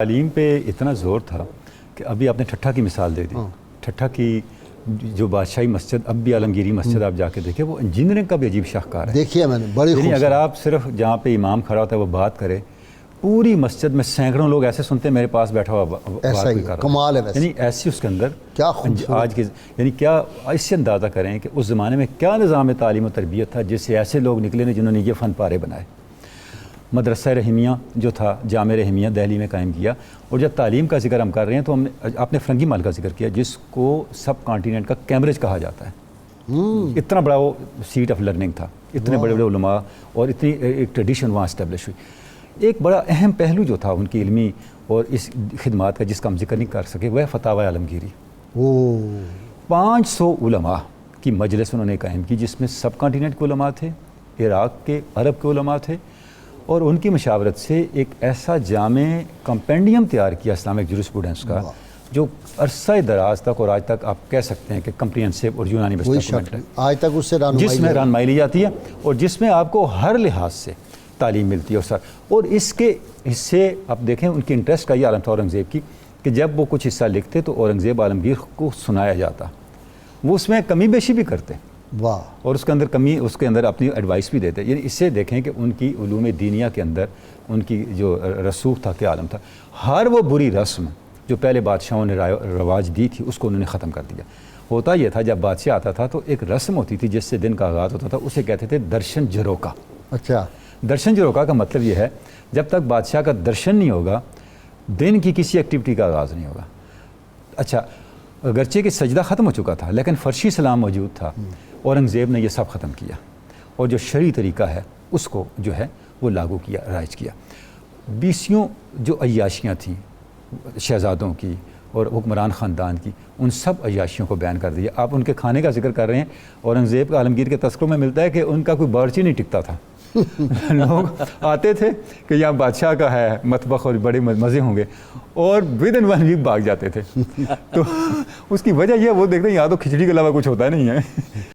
تعلیم پہ اتنا زور تھا کہ ابھی آپ نے ٹھٹھا کی مثال دے دی. ٹھٹھا کی جو بادشاہی مسجد اب بھی عالمگیری مسجد آپ جا کے دیکھیں، وہ انجینئرنگ کا بھی عجیب شاہکار ہے. دیکھیے میں نے بڑی یعنی اگر آپ صرف جہاں پہ امام کھڑا ہوتا ہے وہ بات کرے، پوری مسجد میں سینکڑوں لوگ ایسے سنتے ہیں میرے پاس بیٹھا ہوا بات کوئی کر رہا ہے. کمال ہے ویسے، یعنی ایسی اس کے اندر کیا آج کے یعنی کیا اس سے اندازہ کریں کہ اس زمانے میں کیا نظام تعلیم و تربیت تھا جس سے ایسے لوگ نکلے نے جنہوں نے یہ فن پارے بنائے. مدرسہ رحیمیہ جو تھا جامع رحیمیہ دہلی میں قائم کیا. اور جب تعلیم کا ذکر ہم کر رہے ہیں تو ہم نے آپ نے فرنگی مال کا ذکر کیا جس کو سب کانٹیننٹ کا کیمبرج کہا جاتا ہے. اتنا بڑا وہ سیٹ آف لرننگ تھا، اتنے بڑے بڑے علماء اور اتنی ایک ٹریڈیشن وہاں اسٹیبلش ہوئی. ایک بڑا اہم پہلو جو تھا ان کی علمی اور اس خدمات کا جس کا ہم ذکر نہیں کر سکے وہ ہے فتاوی عالمگیری. 500 علماء کی مجلس انہوں نے قائم کی جس میں سب کانٹیننٹ کے علماء تھے، عراق کے عرب کے علماء تھے، اور ان کی مشاورت سے ایک ایسا جامع کمپینڈیم تیار کیا اسلامک جورسپروڈنس کا جو عرصہ دراز تک اور آج تک آپ کہہ سکتے ہیں کہ کمپریہنسو اور یونانی بیسڈ ڈاکومنٹ ہے، آج تک اس سے جس میں رہنمائی لی جاتی ہے اور جس میں آپ کو ہر لحاظ سے تعلیم ملتی ہے. اور اس کے حصے آپ دیکھیں ان کی انٹرسٹ کا یہ عالم تھا اورنگزیب کی کہ جب وہ کچھ حصہ لکھتے تو اورنگزیب عالمگیر کو سنایا جاتا، وہ اس میں کمی بیشی بھی کرتے اور اس کے اندر اپنی ایڈوائس بھی دیتے. یعنی اس سے دیکھیں کہ ان کی علوم دینیہ کے اندر ان کی جو رسوخ تھا کیا عالم تھا. ہر وہ بری رسم جو پہلے بادشاہوں نے رواج دی تھی اس کو انہوں نے ختم کر دیا. ہوتا یہ تھا جب بادشاہ آتا تھا تو ایک رسم ہوتی تھی جس سے دن کا آغاز ہوتا تھا، اسے کہتے تھے درشن جروکا. اچھا، درشن جروکا کا مطلب یہ ہے جب تک بادشاہ کا درشن نہیں ہوگا دن کی کسی ایکٹیویٹی کا آغاز نہیں ہوگا. اچھا، اگرچہ کہ سجدہ ختم ہو چکا تھا لیکن فرشی سلام موجود تھا. اورنگزیب نے یہ سب ختم کیا اور جو شرعی طریقہ ہے اس کو جو ہے وہ لاگو کیا، رائج کیا. 20 جو عیاشیاں تھیں شہزادوں کی اور حکمران خاندان کی، ان سب عیاشیوں کو بیان کر دیا. آپ ان کے کھانے کا ذکر کر رہے ہیں، اورنگزیب کا عالمگیر کے تذکروں میں ملتا ہے کہ ان کا کوئی باورچی نہیں ٹکتا تھا. لوگ آتے تھے کہ یہاں بادشاہ کا ہے مطبخ اور بڑے مزے ہوں گے اور ود ان 1 ویک بھاگ جاتے تھے. تو اس کی وجہ یہ وہ دیکھتے ہیں یہاں تو کھچڑی کے علاوہ کچھ ہوتا نہیں ہے.